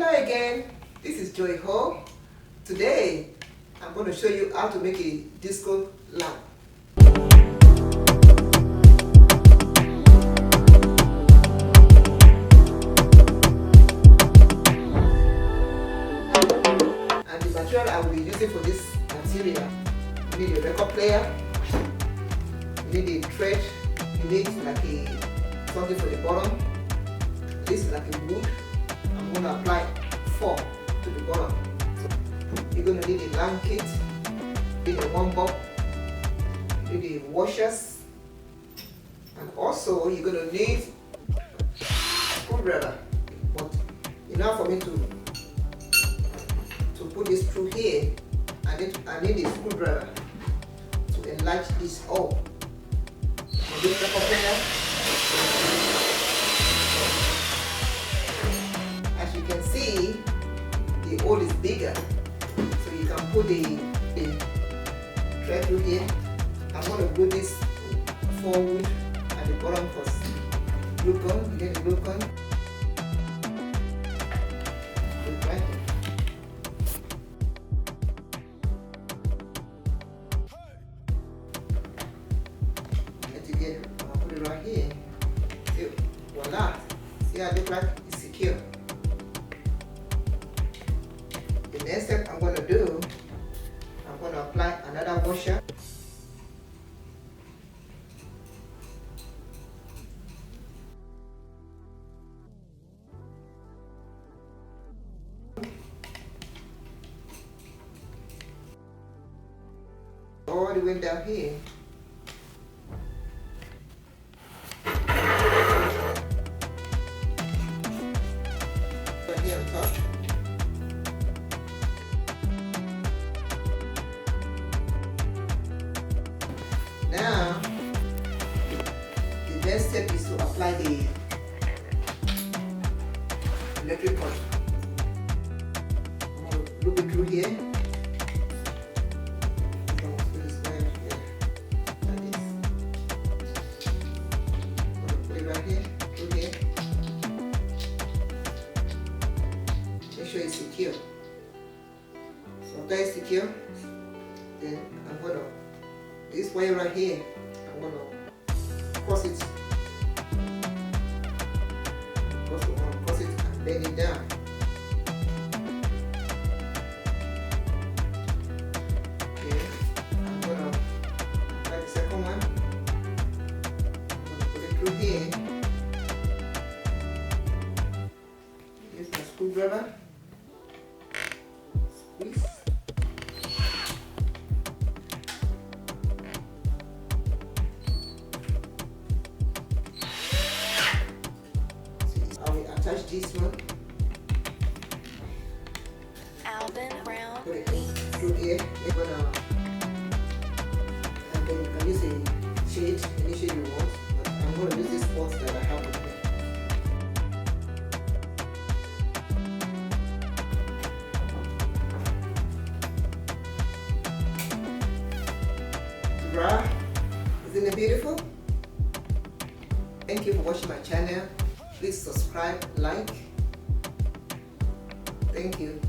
Hello again, this is Joy Ho. Today I'm going to show you how to make a disco lamp. And the material I will be using for this material, you need a record player, you need a thread, you need like something for the bottom. This is like a wood. I'm going to apply 4 to the bottom. So you're going to need a lamp kit, you need a warm bulb, you need a washers, and also you're going to need a screwdriver. But enough for me to put this through here, I need a screwdriver to enlarge this hole. So this record player, as you can see, the hole is bigger, so you can put the thread through here. I'm going to glue this forward at the bottom first. Glue gun, you get the glue gun. Right here. I'll put it right here. See, voila! See how it looks like? It's secure. The next step I'm going to do, I'm going to apply another washer. All the way down here. Here on top. Now, the next step is to apply the electric cord. I'm going to loop it through here. Make sure it's secure. So after it's secure, then I'm gonna this wire right here, I'm gonna cross it. Cross it and bend it down. Okay, I'm gonna apply the second one. I'm gonna put it through here. Use my screwdriver. Squeeze. I will attach this one. Put it through here. And then you can use a shade, any shade you want. But I'm going to use this pot that I have with me. Isn't it beautiful? Thank you for watching my channel. Please subscribe, like. Thank you.